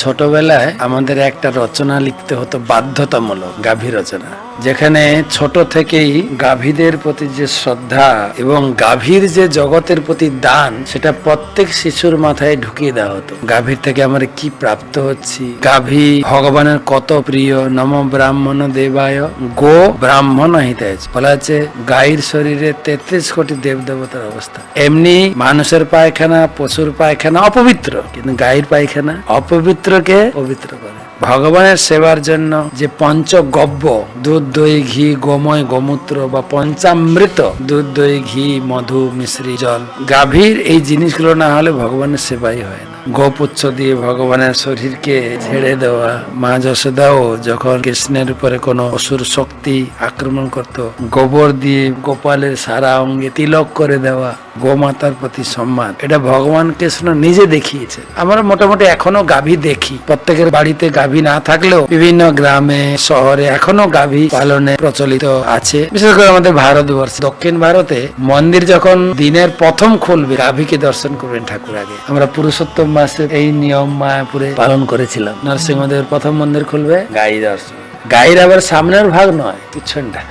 ছোটবেলায় আমাদের একটা রচনা লিখতে হতো বাধ্যতামূলক, গাভী রচনা, যেখানে ছোট থেকেই গাভীদের প্রতি যে শ্রদ্ধা এবং গাভীর যে জগতের প্রতি দান সেটা প্রত্যেক শিশুর মাথায় ঢুকিয়ে দেওয়া হতো। গাভীর থেকে আমরা কি প্রাপ্ত হচ্ছি, গাভী ভগবানের কত প্রিয়, নম ব্রাহ্মণ দেবায় গো ব্রাহ্মণ হিতায় বলা আছে। গাইর শরীরে 33 কোটি দেব দেবতার অবস্থা। এমনি মানুষের পায়খানা, পশুর পায়খানা অপবিত্র, কিন্তু গাইর পায়খানা অপবিত্রকে পবিত্র করে। ভগবানের সেবার জন্য যে পঞ্চগব্য, দুধ দই ঘি গোময় গোমূত্র বা পঞ্চামৃত, দুধ দই ঘি মধু মিশ্রি জল, গাভীর এই জিনিসগুলো না হলে ভগবানের সেবাই হয় না। গোপুচ্ছ দিয়ে ভগবানের শরীরকে ছেড়ে দেওয়া। মা যশোদাও যখন কৃষ্ণের উপরে কোনো অসুর শক্তি আক্রমণ করত, গোবর দিয়ে গোপালের সারা অঙ্গে তিলক করে দেওয়া, গোমাতার প্রতি সম্মান, এটা ভগবান কৃষ্ণ নিজে দেখিয়েছে। আমরা মোটামুটি এখনো গাভী দেখি, প্রত্যেকের বাড়িতে গাভী না থাকলেও বিভিন্ন গ্রামে শহরে এখনো গাভী পালনে প্রচলিত আছে। বিশেষ করে আমাদের ভারতবর্ষে দক্ষিণ ভারতে মন্দির যখন দিনের প্রথম খুলবে, গাভীকে দর্শন করবেন ঠাকুর আগে। আমরা পুরুষোত্তম মাসে এই নিয়ম মায়াপুরে পালন করেছিলাম। নরসিংহদেবের প্রথম মন্দির খুলবে, গাই দর্শন। গাইর আবার সামনের ভাগ নয়, পিছনটা।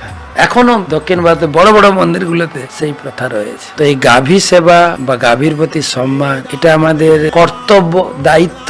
এখনো দক্ষিণ ভারতে বড় বড় মন্দিরগুলোতে সেই প্রথা রয়েছে। তো এই গাভী সেবা বা গাভীর প্রতি সম্মান, এটা আমাদের কর্তব্য, দায়িত্ব।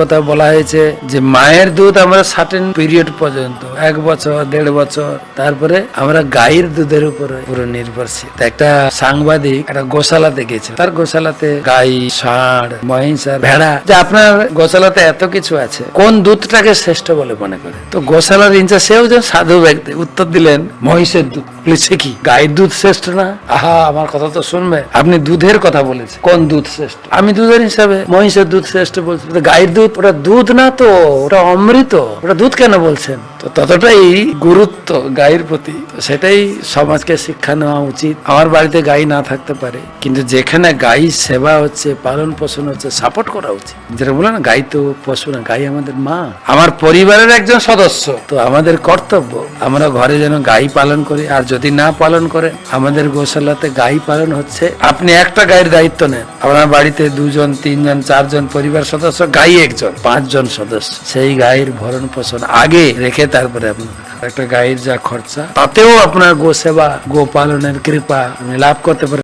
কথা বলা হয়েছে যে মায়ের দুধ আমরা সার্টেন পিরিয়ড পর্যন্ত, 1 বছর 1.5 বছর, তারপরে আমরা গাইয়ের দুধের উপরে পুরো নির্ভরশীল। একটা সাংবাদিক একটা গোশালাতে গেছে, তার গোশালাতে গাই, ষাঁড়, মহিষ আর ভেড়া, যে আপনার গোশালাতে এত কিছু আছে, কোন দুধটাকে শ্রেষ্ঠ বলে মনে করে? তো গোশালার ইনচার্জ, সেও যে সাধু ব্যক্তি, উত্তর দিলেন মহিষের দুধ। বলেছে কি গায়ের দুধ শ্রেষ্ঠ না? আহা, আমার কথা তো শুনবে। আপনি দুধের কথা বলেছেন, কোন দুধ শ্রেষ্ঠ? আমি দুধের হিসাবে মহিষের দুধ শ্রেষ্ঠ বলছি। গায়ের দুধ ওটা দুধ না তো, ওটা অমৃত। ওটা দুধ কেন বলছেন? তো ততটাই গুরুত্ব গায়ের প্রতি। সেটাই সমাজকে শিক্ষা নেওয়া উচিত। আমার বাড়িতে গাই না থাকতে পারে, কিন্তু যেখানে গাই সেবা হচ্ছে, পালন পোষণ হচ্ছে, সাপোর্ট করা উচিত। যেটা বলে না, গাই তো পশু না, গাই আমাদের মা, আমার পরিবারের একজন সদস্য। তো আমাদের কর্তব্য আমরা ঘরে যেন গাই পালন করি। আর যদি না পালন করে, আমাদের গোশালাতে গাই পালন হচ্ছে, আপনি একটা গায়ের দায়িত্ব নেন। আপনার বাড়িতে 2 জন 3 জন 4 জন পরিবার সদস্য, গাই 1 জন, 5 জন সদস্য, সেই গায়ের ভরণ পোষণ আগে রেখে তারপরে আপনার একটা গায়ের যা খরচা, তাতেও আপনার গো সেবা, গো পালনের কৃপা লাভ করতে পারেন।